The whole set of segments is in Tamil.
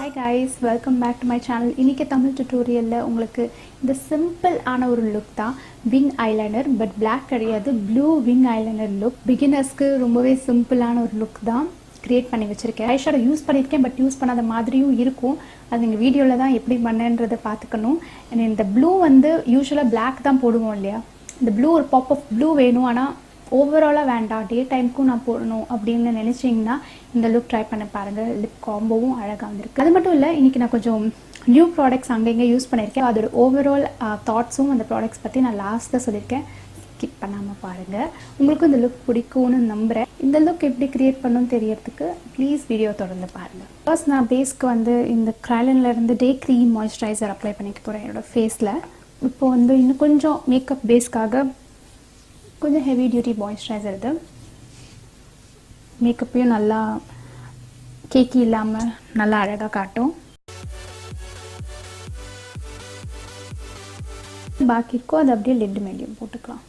Hi guys, welcome back to my channel. இன்னைக்கு தமிழ் டுட்டோரியல்ல உங்களுக்கு இந்த சிம்பிள் ஆன ஒரு லுக் தான் விங் ஐலைனர். பட் black கிடையாது, ப்ளூ விங் ஐலைனர் லுக். பிகினர்ஸ்க்கு ரொம்பவே சிம்பிளான ஒரு லுக் தான் கிரியேட் பண்ணி வச்சிருக்கேன். ஐஷேடோ யூஸ் பண்ணியிருக்கேன், பட் யூஸ் பண்ணாத மாதிரியும் இருக்கும். அது நீங்கள் வீடியோவில் தான் எப்படி பண்ணேன்றதை பார்த்துக்கணும். இந்த ப்ளூ வந்து யூஸ்வலாக black தான் போடுவோம் இல்லையா, இந்த ப்ளூ ஒரு பாப் ஆஃப் ப்ளூ வேணும். ஆனால் ஓவராலாக வேண்டாம், டே டைமுக்கும் நான் போடணும் அப்படின்னு நினச்சிங்கன்னா இந்த லுக் ட்ரை பண்ண பாருங்கள். லிப் காம்போவும் அழகாக வந்திருக்கு. அது மட்டும் இல்லை, இன்றைக்கி நான் கொஞ்சம் நியூ ப்ராடக்ட்ஸ் அங்கங்கே யூஸ் பண்ணியிருக்கேன். அதோட ஓவரால் தாட்ஸும் அந்த ப்ராடக்ட்ஸ் பற்றி நான் லாஸ்ட்டில் சொல்லியிருக்கேன். ஸ்கிப் பண்ணாமல் பாருங்கள், உங்களுக்கும் இந்த லுக் பிடிக்கும்னு நம்புகிறேன். இந்த லுக் எப்படி க்ரியேட் பண்ணணும்னு தெரியறதுக்கு ப்ளீஸ் வீடியோ தொடர்ந்து பாருங்கள். ஃபர்ஸ்ட் நான் பேஸ்க்கு வந்து இந்த kryolanலேருந்து டே க்ரீம் மாய்ஸ்சரைசர் அப்ளை பண்ணிக்க போகிறேன் என்னோடய ஃபேஸில். இப்போது வந்து இன்னும் கொஞ்சம் மேக்கப் பேஸ்க்காக கொஞ்சம் ஹெவி டியூட்டி மாய்ஸ்சரைசர். இது மேக்கப்பையும் நல்லா கேக்கி இல்லாமல் நல்லா அழகாக காட்டும். பாக்கி இருக்கும் அது அப்படியே லிட் மீடியம் போட்டுக்கலாம்.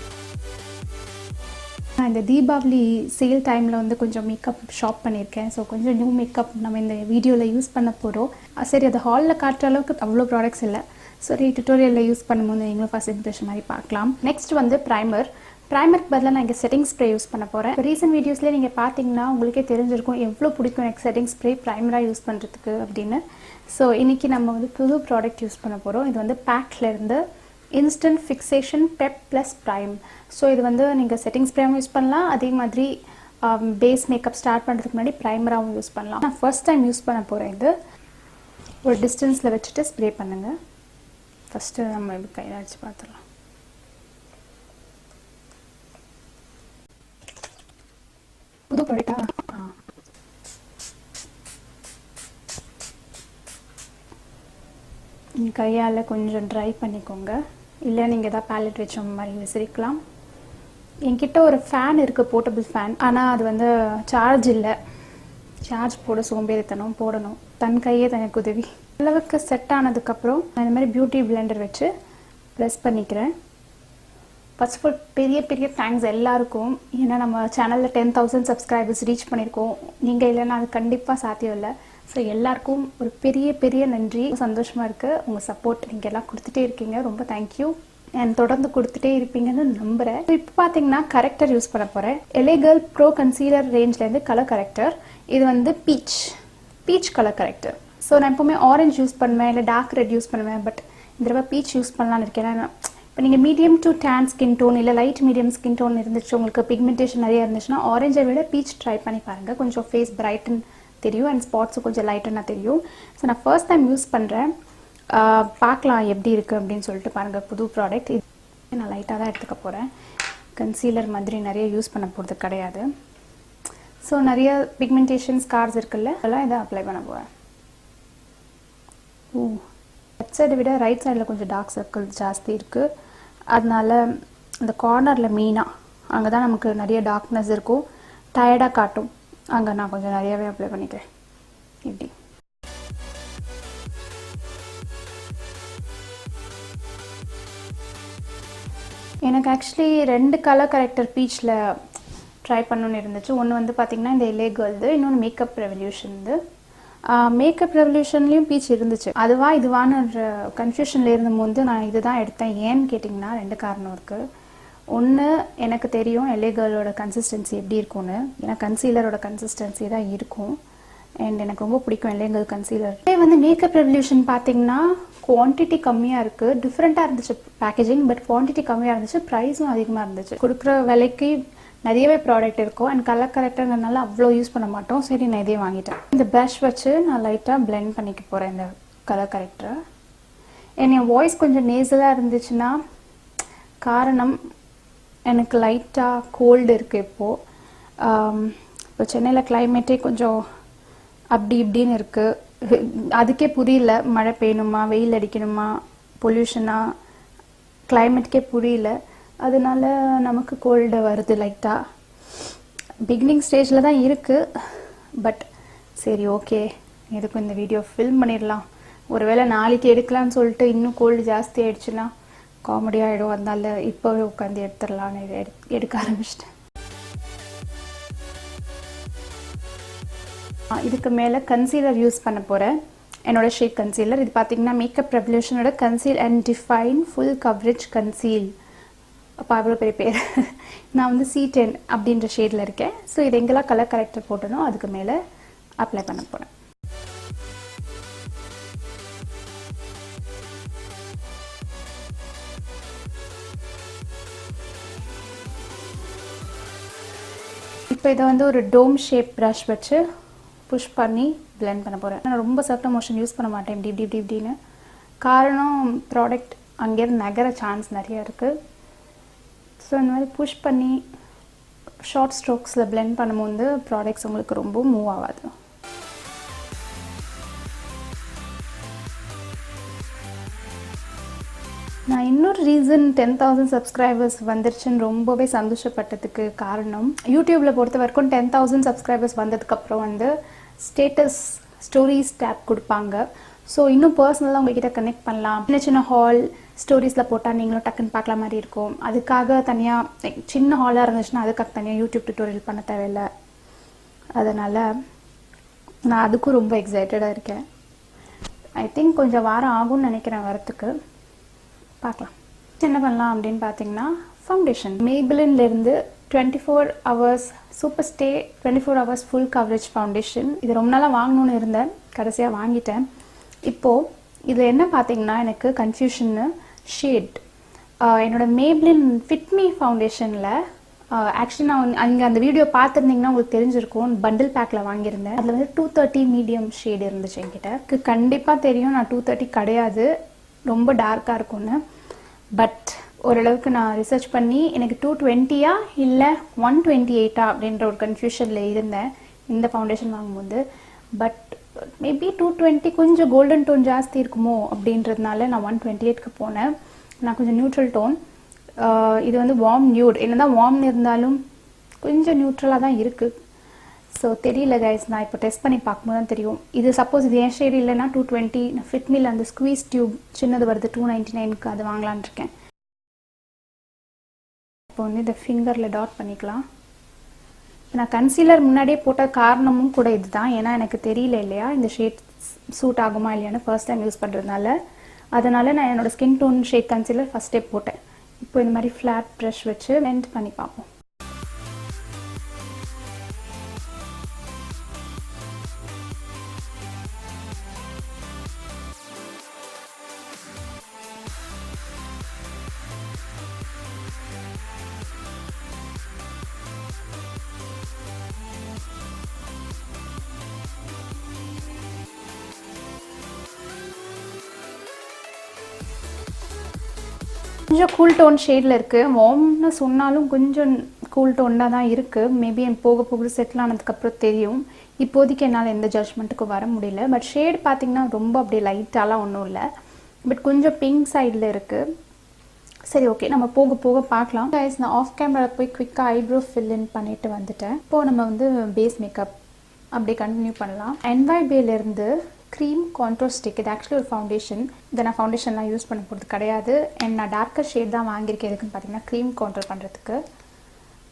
நான் இந்த தீபாவளி சேல் டைமில் வந்து கொஞ்சம் மேக்கப் ஷாப் பண்ணியிருக்கேன். ஸோ கொஞ்சம் நியூ மேக்கப் நம்ம இந்த வீடியோவில் யூஸ் பண்ண போகிறோம். சரி, அது ஹாலில் காட்டுற அளவுக்கு அவ்வளோ ப்ராடக்ட்ஸ் இல்லை. சரி, டுட்டோரியலில் யூஸ் பண்ணும்போது நீங்களும் ஃபர்ஸ்ட் இம்ப்ரெஷன் மாதிரி பார்க்கலாம். நெக்ஸ்ட் வந்து ப்ரைமருக்கு பதிலாக நான் இங்கே செட்டிங் ஸ்ப்ரே யூஸ் பண்ண போகிறேன். ரீசெண்ட் வீடியோஸ்லேயே நீங்கள் பார்த்தீங்கன்னா உங்களுக்கே தெரிஞ்சிருக்கும் எவ்வளோ பிடிக்கும் எனக்கு செட்டிங் ஸ்ப்ரே ப்ரைமராக யூஸ் பண்ணுறதுக்கு அப்படின்னு. ஸோ இன்றைக்கி நம்ம வந்து புது ப்ராடக்ட் யூஸ் பண்ண போகிறோம். இது வந்து பேக்லேருந்து instant fixation pep plus prime. So இது வந்து நீங்கள் செட்டிங் ஸ்ப்ரேவும் யூஸ் பண்ணலாம், அதே மாதிரி பேஸ் மேக்கப் ஸ்டார்ட் பண்ணுறதுக்கு முன்னாடி ப்ரைமராகவும் யூஸ் பண்ணலாம். நான் ஃபர்ஸ்ட் டைம் யூஸ் பண்ண போகிறேன். இது ஒரு டிஸ்டன்ஸில் வச்சுட்டு ஸ்ப்ரே பண்ணுங்கள். ஃபஸ்ட்டு நம்ம இப்படி கையில் அடித்து பார்த்துடலாம். புது ப்ராடக்டா? கையால் கொஞ்சம் ட்ரை பண்ணிக்கோங்க, இல்லை நீங்கள் எதாவது பேலட் வச்ச மாதிரி விசிறிக்கலாம். என்கிட்ட ஒரு ஃபேன் இருக்குது, போர்ட்டபிள் ஃபேன். ஆனால் அது வந்து சார்ஜ் இல்லை. சார்ஜ் போட சோம்பேறித்தனம், போடணும். தன் கையே தனக்கு உதவி. அளவுக்கு செட் ஆனதுக்கப்புறம் நான் இந்த மாதிரி பியூட்டி பிளெண்டர் வச்சு ப்ரெஸ் பண்ணிக்கிறேன். ஃபர்ஸ்ட் ஆஃப் ஆல் பெரிய தேங்க்ஸ் எல்லாருக்கும். ஏன்னா நம்ம சேனலில் 10,000 சப்ஸ்கிரைபர்ஸ் ரீச் பண்ணியிருக்கோம். நீங்கள் இல்லைன்னா அது கண்டிப்பாக சாத்தியம் இல்லை. ஸோ எல்லாருக்கும் ஒரு பெரிய நன்றி. சந்தோஷமாக இருக்குது. உங்கள் சப்போர்ட் நீங்கள் எல்லாம் கொடுத்துட்டே இருக்கீங்க, ரொம்ப தேங்க்யூ. அண்ட் தொடர்ந்து கொடுத்துட்டே இருப்பீங்கன்னு நம்புகிறேன். இப்போ பார்த்தீங்கன்னா கரெக்டர் யூஸ் பண்ண போகிறேன். LA Girl ப்ரோ கன்சீலர் ரேஞ்ச்லேருந்து கலர் கரெக்டர். இது வந்து பீச் கலர் கரெக்டர். ஸோ நான் எப்போவுமே ஆரஞ்ச் யூஸ் பண்ணுவேன், இல்லை டார்க் ரெட் யூஸ் பண்ணுவேன். பட் இந்த தடவை பீச் யூஸ் பண்ணலான்னு இருக்கேன். ஏன்னா இப்போ நீங்கள் medium to tan skin tone இல்லை லைட் மீடியம் ஸ்கின் டோன் இருந்துச்சு, உங்களுக்கு பிக்மெண்டேஷன் நிறைய இருந்துச்சுன்னா ஆரஞ்சை விட பீச் ட்ரை பண்ணி பாருங்கள். கொஞ்சம் ஃபேஸ் பிரைட்டன் தெரியும் அண்ட் ஸ்பாட்ஸும் கொஞ்சம் லைட்டனாக தெரியும். ஸோ நான் ஃபர்ஸ்ட் டைம் யூஸ் பண்ணுறேன், பார்க்கலாம் எப்படி இருக்குது அப்படின்னு சொல்லிட்டு பாருங்கள். புது ப்ராடக்ட் இது நான் லைட்டாக தான் எடுத்துக்க போகிறேன். கன்சீலர் மாதிரி நிறைய யூஸ் பண்ண போகிறது கிடையாது. ஸோ நிறைய பிக்மெண்டேஷன் ஸ்கார்ஸ் இருக்குல்ல, அதெல்லாம் இதை அப்ளை பண்ண போகிறேன். லெஃப்ட் சைடை விட ரைட் சைடில் கொஞ்சம் டார்க் சர்க்கிள் ஜாஸ்தி இருக்குது. அதனால இந்த கார்னரில் மெயினாக அங்கே தான் நமக்கு நிறைய டார்க்னஸ் இருக்கும், டயர்டாக காட்டும். அங்கே நான் கொஞ்சம் நிறையாவே அப்ளை பண்ணிக்கிறேன். இப்படி எனக்கு ஆக்சுவலி 2 கலர் கரெக்டர் பீச்சில் ட்ரை பண்ணணுன்னு இருந்துச்சு. ஒன்று வந்து பார்த்திங்கன்னா இந்த LA Girl, இன்னொன்று மேக்கப் ரெவல்யூஷன். மேக்கப் ரெவல்யூஷன்லேயும் பீச் இருந்துச்சு. இதுவான கன்ஃபியூஷனில் இருந்தபோது நான் இது தான் எடுத்தேன். ஏன்னு கேட்டிங்கன்னா 2 காரணம் இருக்குது. ஒன்று, எனக்கு தெரியும் LA Girlோட கன்சிஸ்டன்சி எப்படி இருக்கும்னு. ஏன்னா கன்சீலரோட கன்சிஸ்டன்சி தான் இருக்கும். அண்ட் எனக்கு ரொம்ப பிடிக்கும் LA Girl கன்சீலர். இதே வந்து மேக்கப் ரெவல்யூஷன் பார்த்திங்கன்னா குவான்டிட்டி கம்மியாக இருக்குது. டிஃப்ரெண்ட்டாக இருந்துச்சு பேக்கேஜிங், பட் குவான்டிட்டி கம்மியாக இருந்துச்சு, ப்ரைஸும் அதிகமாக இருந்துச்சு. கொடுக்குற விலைக்கு நிறையவே ப்ராடக்ட் இருக்கும். அண்ட் கலர் கரெக்டர்னால அவ்வளோ யூஸ் பண்ண மாட்டோம். சரி, நான் இதே வாங்கிட்டேன். இந்த ப்ரஷ் வச்சு நான் லைட்டாக பிளெண்ட் பண்ணிக்க போகிறேன் இந்த கலர் கரெக்டரை. என் வாய்ஸ் கொஞ்சம் நேசலாக இருந்துச்சுன்னா காரணம் எனக்கு லைட்டாக கோல்டு இருக்குது இப்போது. இப்போ சென்னையில் கிளைமேட்டே கொஞ்சம் அப்படி இப்படின்னு இருக்குது. அதுக்கே புரியல, மழை பெய்யணுமா வெயில் அடிக்கணுமா பொல்யூஷனாக, கிளைமேட்டுக்கே புரியல. அதனால நமக்கு கோல்டு வருது லைட்டாக. பிகினிங் ஸ்டேஜில் தான் இருக்குது. பட் சரி, ஓகே, எதுக்கும் இந்த வீடியோ ஃபில்ம் பண்ணிடலாம். ஒருவேளை நாளைக்கு எடுக்கலான்னு சொல்லிட்டு இன்னும் கோல்டு ஜாஸ்தி ஆகிடுச்சுன்னா காமெடி ஆகிடும். அதனால இப்போவே உட்காந்து எடுத்துடலான்னு எடுக்க ஆரம்பிச்சிட்டேன். இதுக்கு மேலே கன்சீலர் யூஸ் பண்ண போகிறேன். என்னோட ஷேட் கன்சீலர். இது பார்த்தீங்கன்னா மேக்கப் ரெவல்யூஷனோட conceal and define full coverage conceal. அப்போ அவ்வளோ பெரிய பேர். நான் வந்து C10 அப்படின்ற ஷேடில் இருக்கேன். ஸோ இது எங்கெல்லாம் கலர் கரெக்டர் போட்டனோ அதுக்கு மேலே அப்ளை பண்ண போகிறேன். இப்போ இதை வந்து ஒரு டோம் ஷேப் ப்ரஷ் வச்சு புஷ் பண்ணி பிளெண்ட் பண்ண போகிறேன். நான் ரொம்ப சர்க்குலர் மோஷன் யூஸ் பண்ண மாட்டேன் இப்படின்னு. காரணம் ப்ராடக்ட் அங்கேருந்து நகர சான்ஸ் நிறையா இருக்குது. ஸோ இந்த மாதிரி புஷ் பண்ணி ஷார்ட் ஸ்ட்ரோக்ஸில் பிளெண்ட் பண்ணும்போது ப்ராடக்ட்ஸ் உங்களுக்கு ரொம்ப மூவ் ஆகாது. நான் இன்னொரு ரீசன் 10,000 சப்ஸ்கிரைபர்ஸ் வந்துருச்சுன்னு ரொம்பவே சந்தோஷப்பட்டதுக்கு காரணம், யூடியூப்பில் பொறுத்த வரைக்கும் 10,000 சப்ஸ்கிரைபர்ஸ் வந்ததுக்கப்புறம் வந்து ஸ்டேட்டஸ் ஸ்டோரிஸ் டேப் கொடுப்பாங்க. ஸோ இன்னும் பர்சனலாக உங்கள்கிட்ட கனெக்ட் பண்ணலாம். சின்ன ஹால் ஸ்டோரிஸில் போட்டால் நீங்களும் டக்குன்னு பார்க்கலாம் மாதிரி இருக்கும். அதுக்காக தனியாக சின்ன ஹாலாக இருந்துச்சுன்னா அதுக்காக தனியாக யூடியூப் டியூட்டோரியல் பண்ண தேவையில்லை. அதனால் நான் அதுக்கும் ரொம்ப எக்ஸைட்டடாக இருக்கேன். ஐ திங்க் கொஞ்சம் வாரம் ஆகும்னு நினைக்கிறேன் வரத்துக்கு. பார்க்கலாம். என்ன பண்ணலாம் அப்படின்னு பார்த்தீங்கன்னா, ஃபவுண்டேஷன் மேபிளின்லேருந்து 24 hours superstay 24 hours full coverage foundation. இது ரொம்ப நாளாக வாங்கணுன்னு இருந்தேன், கடைசியாக வாங்கிட்டேன். இப்போது இதில் என்ன பார்த்தீங்கன்னா எனக்கு கன்ஃபியூஷன்னு ஷேட். என்னோட Maybelline Fit Me ஃபவுண்டேஷனில் ஆக்சுவலி நான் அங்கே அந்த வீடியோ பார்த்துருந்தீங்கன்னா உங்களுக்கு தெரிஞ்சிருக்கும், பண்டில் பேக்கில் வாங்கியிருந்தேன். அதில் வந்து 230 மீடியம் ஷேட் இருந்துச்சு என்கிட்ட. கண்டிப்பாக தெரியும் நான் 230 கிடையாது, ரொம்ப டார்க்காக இருக்கும்னு. பட் ஓரளவுக்கு நான் ரிசர்ச் பண்ணி எனக்கு 220 இல்லை 128 அப்படின்ற ஒரு கன்ஃபியூஷனில் இருந்தேன் இந்த ஃபவுண்டேஷன் வாங்கும்போது. பட் மேபி 220 கொஞ்சம் கோல்டன் டோன் ஜாஸ்தி இருக்குமோ அப்படின்றதுனால நான் 128க்கு போனேன். நான் கொஞ்சம் நியூட்ரல் டோன். இது வந்து வார்ம் நியூட். என்னதான் வார்ம்னு இருந்தாலும் கொஞ்சம் நியூட்ரலாக தான் இருக்குது. ஸோ தெரியல கைஸ், நான் இப்போ டெஸ்ட் பண்ணி பார்க்கும்போது தான் தெரியும். இது சப்போஸ் இது என் ஷேடு இல்லைன்னா 220. நான் ஃபிட்மில் அந்த ஸ்குவீஸ் டியூப் சின்னது வருது 299க்கு, அது வாங்கலான் இருக்கேன். இப்போ வந்து இதை ஃபிங்கரில் டாட் பண்ணிக்கலாம். நான் கன்சீலர் முன்னாடியே போட்ட காரணமும் கூட இதுதான். ஏன்னா எனக்கு தெரியல இல்லையா இந்த ஷேட் சூட் ஆகுமா இல்லையான்னு ஃபர்ஸ்ட் டைம் யூஸ் பண்ணுறதுனால. அதனால் நான் என்னோடய ஸ்கின் டோன் ஷேட் கன்சீலர் ஃபஸ்ட்டே போட்டேன். இப்போ இந்த மாதிரி ஃப்ளாட் ப்ரஷ் வச்சு பிளெண்ட் பண்ணி பார்ப்போம். கொஞ்சம் கூல் டோன் ஷேடில் இருக்குது. வார்ம்னு சொன்னாலும் கொஞ்சம் கூல் டோனாக தான் இருக்குது. மேபி என் போக போக செட்டில் ஆனதுக்கப்புறம் தெரியும். இப்போதைக்கு என்னால் எந்த ஜட்ஜ்மெண்ட்டுக்கும் வர முடியல. பட் ஷேட் பார்த்திங்கன்னா ரொம்ப அப்படியே லைட்டாலாம் ஒன்றும் இல்லை. பட் கொஞ்சம் பிங்க் சைடில் இருக்குது. சரி, ஓகே, நம்ம போக போக பார்க்கலாம். கைஸ், நான் ஆஃப் கேமரா போய் குயிக்காக ஐப்ரோ ஃபில்லின் பண்ணிவிட்டு வந்துட்டேன். இப்போது நம்ம வந்து பேஸ் மேக்கப் அப்படியே கண்டினியூ பண்ணலாம். NYBேலேருந்து க்ரீம் கான்டோர் ஸ்டிக். இது ஆக்சுவலி ஒரு ஃபவுண்டேஷன். இதை நான் ஃபவுண்டேஷன்லாம் யூஸ் பண்ண போகிறது கிடையாது. அண்ட் நான் டார்க்கர் ஷேட் தான் வாங்கியிருக்கேன். எதுக்குன்னு பார்த்தீங்கன்னா க்ரீம் கான்டோர் பண்ணுறதுக்கு.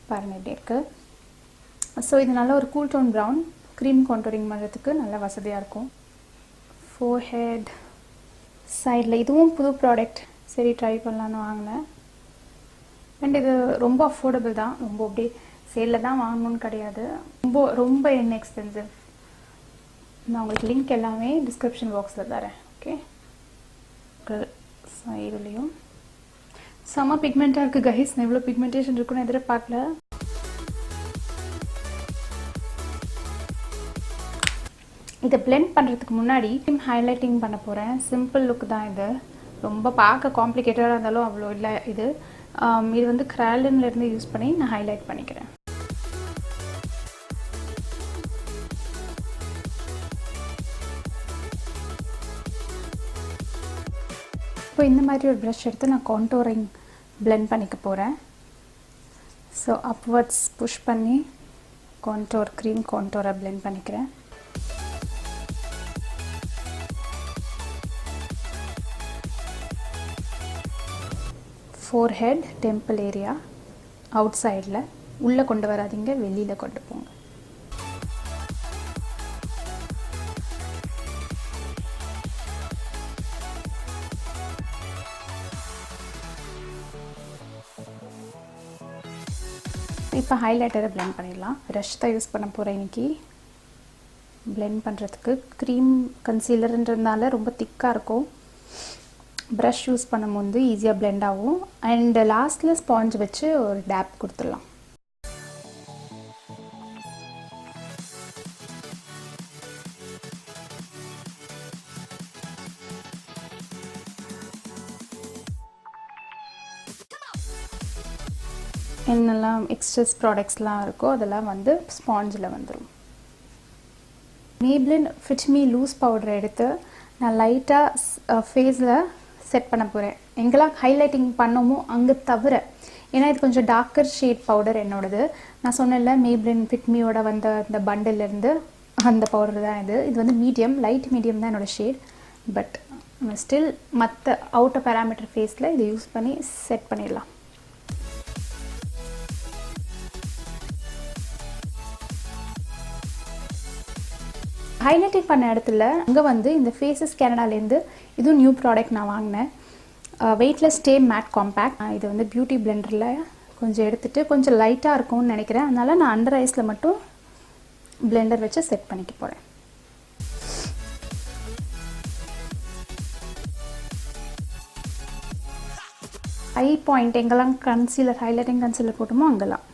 பாருங்கள் எப்படி இருக்குது. ஸோ இது நல்ல ஒரு cool tone brown. Cream contouring பண்ணுறதுக்கு நல்ல வசதியாக இருக்கும். ஃபோர்ஹெட் சைடில் இதுவும் புது ப்ராடக்ட். சரி, ட்ரை பண்ணலான்னு வாங்கினேன். அண்ட் இது ரொம்ப அஃபோர்டபுள் தான். ரொம்ப அப்படியே சேலில் தான் வாங்கணுன்னு கிடையாது. ரொம்ப இன்எக்ஸ்பென்சிவ். நான் உங்களுக்கு லிங்க் எல்லாமே டிஸ்கிரிப்ஷன் பாக்ஸில் தரேன். ஓகே, சைடுலேயும் செம்ம பிக்மெண்ட்டாக இருக்குது கைஸ். நான் இவ்வளோ பிக்மெண்டேஷன் இருக்குன்னு எதிர்பார்க்கல. இதை பிளெண்ட் பண்ணுறதுக்கு முன்னாடி ஹைலைட்டிங் பண்ண போகிறேன். சிம்பிள் லுக் தான் இது. ரொம்ப பார்க்க காம்ப்ளிகேட்டடாக இருந்தாலும் அவ்வளோ இல்லை. இது வந்து kryolanலேருந்து யூஸ் பண்ணி நான் ஹைலைட் பண்ணிக்கிறேன். இப்போ இந்த மாதிரி ஒரு ப்ரஷ் எடுத்து நான் கான்டோரிங் பிளெண்ட் பண்ணிக்க போகிறேன். ஸோ அப்வர்ட்ஸ் புஷ் பண்ணி கான்டோர் க்ரீம் கான்டோரை பிளெண்ட் பண்ணிக்கிறேன். ஃபோர்ஹெட், டெம்பிள் ஏரியா, அவுட் சைடில் உள்ளே கொண்டு வராதிங்க, வெளியில் கொண்டு போங்க. இப்போ ஹைலைட்டரை blend பண்ணிடலாம். ப்ரஷ் தான் யூஸ் பண்ண போகிறேன் இன்னைக்கு. blend பண்ணுறதுக்கு க்ரீம் கன்சீலர்ன்றதுனால ரொம்ப திக்காக இருக்கும். ப்ரஷ் யூஸ் பண்ணும்போது ஈஸியாக blend ஆகும். அண்ட் லாஸ்ட்டில் ஸ்பாஞ்ச் வச்சு ஒரு டேப் கொடுத்துடலாம். என்னெல்லாம் எக்ஸ்ட்ரஸ் ப்ராடக்ட்ஸ்லாம் இருக்கோ அதெல்லாம் வந்து ஸ்பாஞ்சில் வந்துடும். Maybelline Fit Me loose powder எடுத்து நான் லைட்டாக ஃபேஸில் செட் பண்ண போகிறேன். எங்கெல்லாம் ஹைலைட்டிங் பண்ணோமோ அங்கே தவிர, ஏன்னா இது கொஞ்சம் டார்க்கர் ஷேட் பவுடர் என்னோடது. நான் சொன்னேன்ல Maybelline Fit Meயோட வந்த அந்த பண்டில்லேருந்து அந்த பவுடர் தான் இது. இது வந்து மீடியம், லைட் மீடியம் தான் என்னோடய ஷேட். பட் ஸ்டில் மற்ற அவுட்டர் பேராமீட்டர் ஃபேஸில் இதை யூஸ் பண்ணி செட் பண்ணிடலாம். ஹைலைட்டிங் பண்ண இடத்துல அங்கே வந்து இந்த ஃபேஸஸ் கனடாலேருந்து இதுவும் நியூ ப்ராடக்ட் நான் வாங்கினேன். Weightless stay matte compact. இது வந்து பியூட்டி பிளெண்டரில் கொஞ்சம் எடுத்துகிட்டு கொஞ்சம் லைட்டாக இருக்கும்னு நினைக்கிறேன். அதனால் நான் அண்டர் ஐஸில் மட்டும் பிளெண்டர் வச்சு செட் பண்ணிக்க போகிறேன். ஐ பாயிண்ட் எங்கெல்லாம் கன்சீலர் ஹைலைட்டிங் கன்சீலர் போட்டோமோ அங்கெல்லாம்.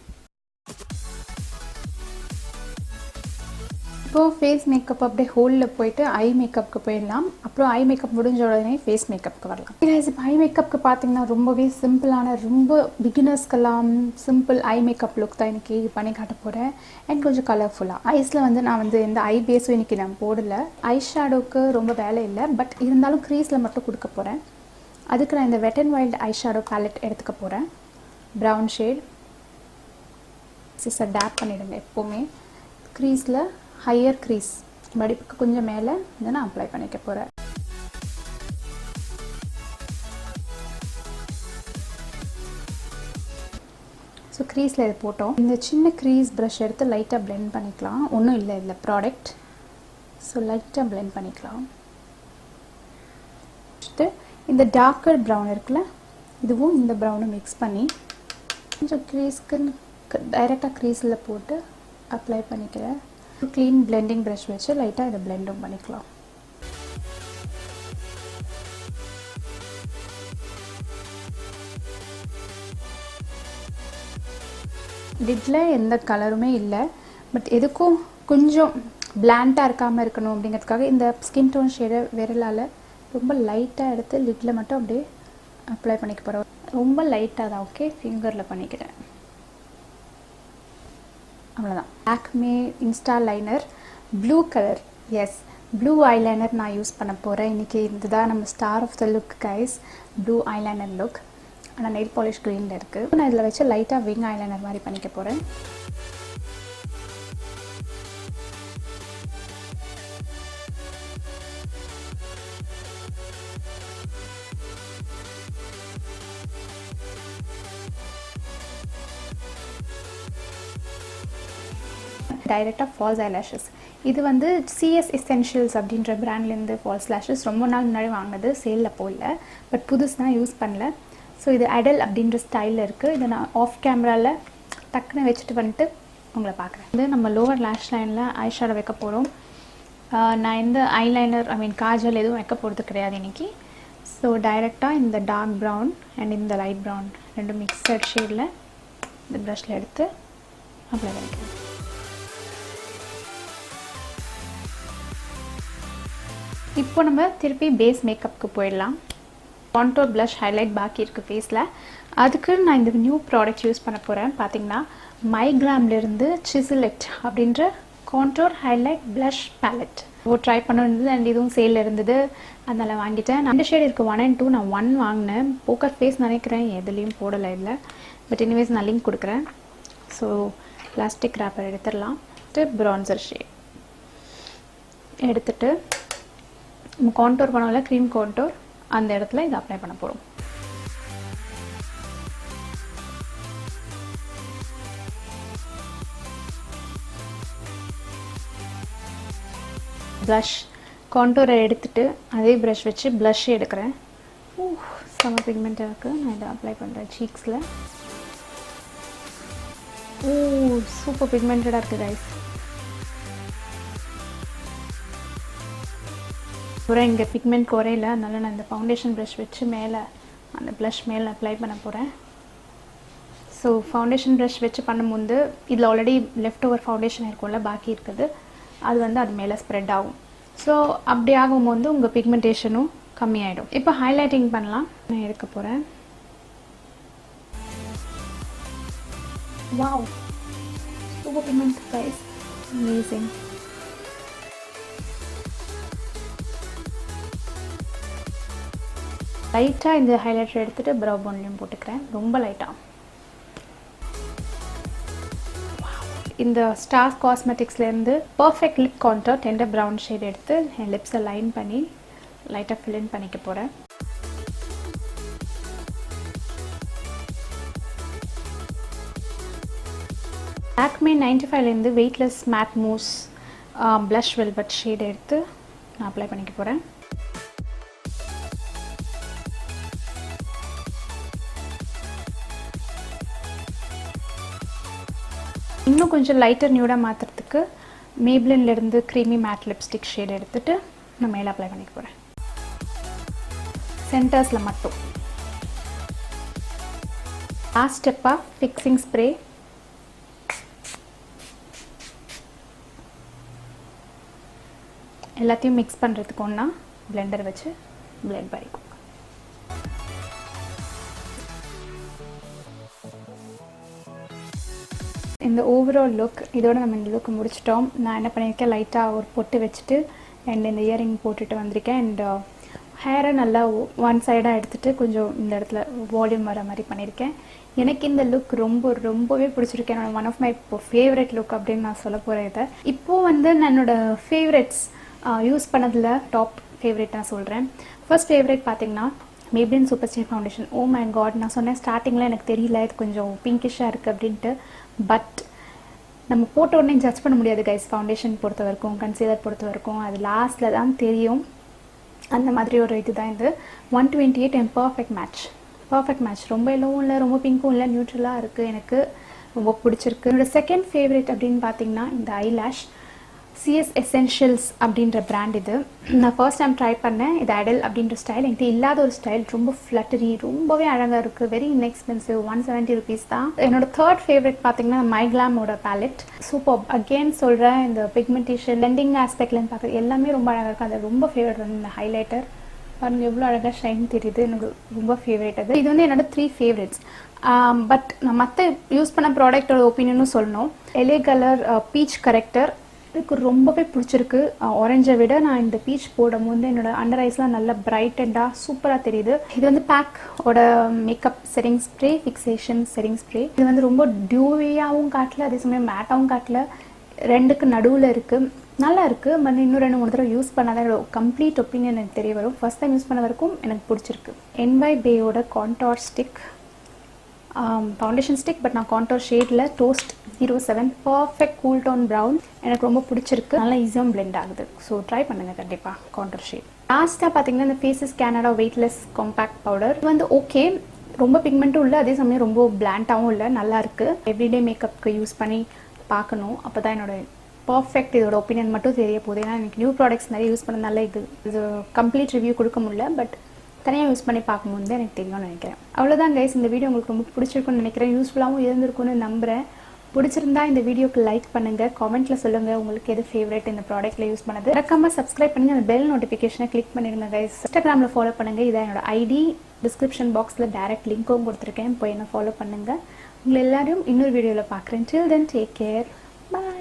இப்போது ஃபேஸ் மேக்கப் அப்படியே ஹோலில் போயிட்டு ஐ மேக்கப்புக்கு போயிடலாம். அப்புறம் ஐ மேக்கப் முடிஞ்ச உடனே ஃபேஸ் மேக்கப்புக்கு வரலாம். இப்போ ஐ மேக்கப்புக்கு பார்த்தீங்கன்னா ரொம்பவே சிம்பிளான, ரொம்ப பிகினர்ஸ்க்கெல்லாம் சிம்பிள் ஐ மேக்கப் லுக் தான் இன்றைக்கி பண்ணி காட்ட போகிறேன். அண்ட் கொஞ்சம் கலர்ஃபுல்லாக ஐஸில் வந்து நான் வந்து எந்த ஐ பேஸும் இன்றைக்கி நான் போடலை. ஐ ஷேடோவுக்கு ரொம்ப வேலை இல்லை, பட் இருந்தாலும் க்ரீஸில் மட்டும் கொடுக்க போகிறேன். அதுக்கு நான் இந்த வெட் and wild eye shadow ballot எடுத்துக்க போகிறேன். ப்ரௌன் ஷேட் சிஸ்டர் டேப் பண்ணிவிடுங்க. எப்போவுமே க்ரீஸில் ஹையர் க்ரீஸ் மடிப்புக்கு கொஞ்சம் மேலே இதை நான் அப்ளை பண்ணிக்க போகிறேன். ஸோ க்ரீஸில் இது போட்டோம். இந்த சின்ன க்ரீஸ் ப்ரஷ் எடுத்து லைட்டாக பிளெண்ட் பண்ணிக்கலாம். ஒன்றும் இல்லை இதில் ப்ராடக்ட். ஸோ லைட்டாக பிளெண்ட் பண்ணிக்கலாம். இந்த டார்க்கர் ப்ரௌன் இருக்குல்ல, இதுவும் இந்த ப்ரௌனும் மிக்ஸ் பண்ணி கொஞ்சம் க்ரீஸ்க்கு டைரெக்டாக க்ரீஸில் போட்டு அப்ளை பண்ணிக்கிறேன். க்ளீன் பிளெண்டிங் ப்ரஷ் வச்சு லைட்டாக இதை பிளெண்டும் பண்ணிக்கலாம். லிட்டில் எந்த கலருமே இல்லை, பட் எதுக்கும் கொஞ்சம் பிளாண்டாக இருக்காமல் இருக்கணும் அப்படிங்கிறதுக்காக இந்த ஸ்கின் டோன் ஷேடை விரலால் ரொம்ப லைட்டாக எடுத்து லிட்டில் மட்டும் அப்படியே அப்ளை பண்ணிக்க போகிறோம். ரொம்ப லைட்டாக தான், ஓகே, ஃபிங்கரில் பண்ணிக்கிறேன். அவ்வளோதான். Lakme insta liner blue colour. Yes, blue eyeliner நான் யூஸ் பண்ண போகிறேன் இன்றைக்கி. இதுதான் நம்ம star of the look guys, blue eyeliner look. ஆனால் நெயில் பாலிஷ் க்ரீனில் இருக்குது. நான் இதில் வச்சு லைட்டாக விங் ஐலைனர் மாதிரி பண்ணிக்க போகிறேன். டைரெக்டாக ஃபால்ஸ் ஐலாஷஸ். இது வந்து சிஎஸ் எசென்ஷியல்ஸ் அப்படின்ற பிராண்ட்லேருந்து ஃபால்ஸ் லேஷஸ் ரொம்ப நாள் முன்னாடி வாங்கினது, சேலில் போடல, பட் புதுசு தான், யூஸ் பண்ணல. ஸோ இது அடல் அப்படின்ற ஸ்டைலில் இருக்குது. இதை நான் ஆஃப் கேமராவில் டக்குன்னு வச்சுட்டு வந்துட்டு உங்களை பார்க்குறேன். வந்து நம்ம லோவர் லேஷ் லைனில் ஐ ஷேடோ வைக்க போகிறோம். நான் எந்த ஐலைனர் காஜல் எதுவும் வைக்க போகிறது கிடையாது இன்றைக்கி. ஸோ டைரெக்டாக இந்த டார்க் ப்ரௌன் அண்ட் இந்த லைட் ப்ரௌன் ரெண்டும் மிக்சட் ஷேடில் இந்த ப்ரஷில் எடுத்து அப்ளை பண்ணிக்கிறேன். இப்போ நம்ம திருப்பி பேஸ் மேக்கப்புக்கு போயிடலாம். கான்டோர் ப்ளஷ் ஹைலைட் பாக்கி இருக்குது ஃபேஸில். அதுக்கு நான் இந்த நியூ ப்ராடக்ட் யூஸ் பண்ண போகிறேன். பார்த்திங்கன்னா மைக்ராம்லேருந்து சிசிலெட் அப்படின்ற contour highlight blush palette try பண்ணிருந்தது. அண்ட் இதுவும் சேலில் இருந்தது, அதனால் வாங்கிட்டேன். 2 ஷேட் இருக்குது, 1 and 2. நான் 1 வாங்கினேன். போக்கர் ஃபேஸ் நினைக்கிறேன், எதுலேயும் போடலை இல்லை. பட் எனிவேஸ் நான் லிங்க் கொடுக்குறேன். ஸோ பிளாஸ்டிக் ரேப்பர் எடுத்துடலாம். ப்ரான்சர் ஷேட் எடுத்துகிட்டு நம்ம கான்டோர் பண்ணோம்ல, க்ரீம் கான்டோர், அந்த இடத்துல இதை அப்ளை பண்ண போகிறோம். ப்ளஷ் கான்டோரை எடுத்துகிட்டு அதே ப்ரஷ் வச்சு ப்ளஷ் எடுக்கிறேன். செம்ம பிக்மெண்ட்டாக இருக்குது. நான் இதை அப்ளை பண்ணுறேன் சீக்ஸில். ஓ சூப்பர் பிக்மெண்டடாக இருக்குது கைஸ். அப்புறம் இங்கே பிக்மெண்ட் குறையில, அதனால நான் இந்த ஃபவுண்டேஷன் ப்ரஷ் வச்சு மேலே அந்த ப்ளஷ் மேலே அப்ளை பண்ண போகிறேன். ஸோ ஃபவுண்டேஷன் ப்ரஷ் வச்சு பண்ணும்போது இதில் ஆல்ரெடி லெஃப்ட் ஓவர் ஃபவுண்டேஷன் இருக்கும்ல, பாக்கி இருக்குது, அது வந்து அது மேலே ஸ்ப்ரெட் ஆகும். ஸோ அப்படி ஆகும்போது உங்கள் பிக்மெண்டேஷனும் கம்மியாயிடும். இப்போ ஹைலைட்டிங் பண்ணலாம். நான் எடுக்க போகிறேன். Wow super pigment guys, amazing. லைட்டாக இந்த ஹைலைட்டர் எடுத்துகிட்டு ப்ரௌ போன்லேயும் போட்டுக்கிறேன், ரொம்ப லைட்டாக. இந்த ஸ்டார் காஸ்மெட்டிக்ஸ்லேருந்து perfect lip contour tender brown shade எடுத்து என் லிப்ஸை லைன் பண்ணி லைட்டாக ஃபில் பண்ணிக்க போகிறேன். Lakme 95லேருந்து weightless matte mousse blush velvet shade எடுத்து நான் அப்ளை பண்ணிக்க போகிறேன். இன்னும் கொஞ்சம் லைட்டர் நியூடாக மாற்றுறதுக்கு மேப்ளின்லேருந்து க்ரீமி மேட் லிப்ஸ்டிக் ஷேட் எடுத்துகிட்டு நான் மேலே அப்ளை பண்ணிக்க போகிறேன், சென்டர்ஸில் மட்டும். லாஸ்ட் ஸ்டெப்பாக ஃபிக்ஸிங் ஸ்ப்ரே. எல்லாத்தையும் மிக்ஸ் பண்ணுறதுக்கு ஒன்றா பிளெண்டர் வச்சு பிளெண்ட் பண்ணிக்கும். இந்த ஓவரால் லுக் இதோட நம்ம இந்த லுக் முடிச்சிட்டோம். நான் என்ன பண்ணியிருக்கேன், லைட்டாக ஒரு பொட்டு வச்சுட்டு அண்ட் இந்த இயரிங் போட்டுட்டு வந்திருக்கேன். அண்ட் ஹேரை நல்லா ஒன் சைடாக எடுத்துகிட்டு கொஞ்சம் இந்த இடத்துல வால்யூம் வர மாதிரி பண்ணியிருக்கேன். எனக்கு இந்த லுக் ரொம்பவே பிடிச்சிருக்கேன். One of my favourite look அப்படின்னு நான் சொல்ல போகிறேன். இதை இப்போது வந்து நான் என்னோடய ஃபேவரெட்ஸ் யூஸ் பண்ணதில் டாப் ஃபேவரட் நான் சொல்கிறேன். ஃபர்ஸ்ட் ஃபேவரட் பார்த்திங்கன்னா Maybelline superstay foundation. Oh my God, நான் சொன்னேன் ஸ்டார்டிங்கில் எனக்கு தெரியல இது கொஞ்சம் பிங்கிஷாக இருக்குது அப்படின்ட்டு. பட் நம்ம போட்ட உடனே ஜட்ஜ் பண்ண முடியாது கைஸ். ஃபவுண்டேஷன் பொறுத்த வரைக்கும், கன்சீலர் பொறுத்த வரைக்கும் அது லாஸ்ட்டில் தான் தெரியும். அந்த மாதிரி ஒரு இது தான் இது. 128 என் பர்ஃபெக்ட் மேட்ச். ரொம்ப எல்லோவும் இல்லை, ரொம்ப பிங்க்கும் இல்லை, நியூட்ரலாக இருக்குது. எனக்கு ரொம்ப பிடிச்சிருக்கு. என்னோட செகண்ட் ஃபேவரட் அப்படின்னு பார்த்தீங்கன்னா இந்த ஐலாஷ் CS எசென்ஷியல்ஸ் அப்படின்ற பிராண்ட். இது நான் ஃபர்ஸ்ட் டைம் ட்ரை பண்ணேன். இது ஐடல் அப்படின்ற ஸ்டைல் என்கிட்ட இல்லாத ஒரு ஸ்டைல். ரொம்ப ஃப்ளட்டரி, ரொம்பவே அழகாக இருக்குது. வெரி இன்எக்ஸ்பென்சிவ், 170 ருபீஸ் தான். என்னோட தேர்ட் ஃபேவரட் பார்த்தீங்கன்னா மைக்ளாமோட பேலட். சூப்பர். அகெயின் சொல்கிறேன், இந்த பிக்மெண்டேஷன் லெண்டிங் ஆஸ்பெக்ட்லன்னு பார்க்குறது எல்லாமே ரொம்ப அழகாக இருக்குது. அது ரொம்ப ஃபேவரட் வந்து இந்த ஹைலைட்டர். பாருங்கள் எவ்வளோ அழகாக ஷைன் தெரியுது. எனக்கு ரொம்ப ஃபேவரட் அது. இது வந்து என்னோட 3 ஃபேவரட்ஸ். பட் நான் மற்ற யூஸ் பண்ண ப்ராடக்டோட ஒப்பீனியனும் சொல்லணும். LA கலர் பீச் கரெக்டர் எனக்கு ரொம்பவே பிடிச்சிருக்கு. ஆரஞ்சை விட நான் இந்த பீச் போடும்போது என்னோட அண்டர் ஐஸ்லாம் நல்லா பிரைட்டண்டாக சூப்பராக தெரியுது. இது வந்து பேக்கோட makeup setting spray, fixation setting spray. இது வந்து ரொம்ப டியூவியாகவும் காட்டல, அதே சமயம் மேட்டாகவும் காட்டல, ரெண்டுக்கு நடுவில் இருக்குது. நல்லா இருக்குது. பட் இன்னும் 2-3 தடவை யூஸ் பண்ணாதான் என்னோட கம்ப்ளீட் ஒப்பீனியன் எனக்கு தெரிய வரும். ஃபர்ஸ்ட் டைம் யூஸ் பண்ண வரைக்கும் எனக்கு பிடிச்சிருக்கு. NYBayயோட contour stick foundation stick. But நான் கான்டோர் ஷேடில் toast 07 perfect cool tone brown எனக்கு ரொம்ப பிடிச்சிருக்கு. நல்லா ஈஸியாக பிளெண்ட் ஆகுது. ஸோ ட்ரை பண்ணுங்கள் கண்டிப்பாக கான்டோர் ஷேட். லாஸ்ட்டாக பார்த்தீங்கன்னா இந்த faces Canada weightless compact powder. இது வந்து ஓகே, ரொம்ப பிக்மெண்ட்டும் இல்லை, அதே சமயம் ரொம்ப பிளாண்டாகவும் இல்லை, நல்லாயிருக்கு. எவ்ரிடே மேக்கப்புக்கு யூஸ் பண்ணி பார்க்கணும். அப்போ தான் என்னோட பர்ஃபெக்ட் இதோட ஒப்பீனியன் மட்டும் தெரிய போகுது. ஏன்னா எனக்கு நியூ ப்ராடக்ட்ஸ் நிறைய யூஸ் பண்ணனால இது கம்ப்ளீட் ரிவ்யூ கொடுக்க முடியல. பட் தனியாக யூஸ் பண்ணி பார்க்கும்போது தான் எனக்கு தெரியும்னு நினைக்கிறேன். அவ்வளோதான் கைஸ், இந்த வீடியோ உங்களுக்கு ரொம்ப பிடிச்சிருக்குன்னு நினைக்கிறேன். யூஸ்ஃபுல்லாகவும் இருந்திருக்குன்னு நம்புகிறேன். பிடிச்சிருந்தா இந்த வீடியோக்கு லைக் பண்ணுங்கள், காமெண்ட்டில் சொல்லுங்கள் உங்களுக்கு எது ஃபேவரட் இந்த ப்ராடக்ட்டில் யூஸ் பண்ணது. மறக்காமல் சப்ஸ்கிரைப் பண்ணுங்கள், அந்த பெல் நோட்டிஃபிகேஷனை கிளிக் பண்ணிடுங்க கைஸ். இன்ஸ்டாகிராமில் ஃபாலோ பண்ணுங்கள். இதான் என்னோட ஐடி. டிஸ்கிரிப்ஷன் பாக்ஸில் டேரக்ட் லிங்க்கும் கொடுத்துருக்கேன், போய் என்ன ஃபாலோ பண்ணுங்கள். உங்களை எல்லாரையும் இன்னொரு வீடியோவில் பார்க்குறேன். Till then, take care. Bye.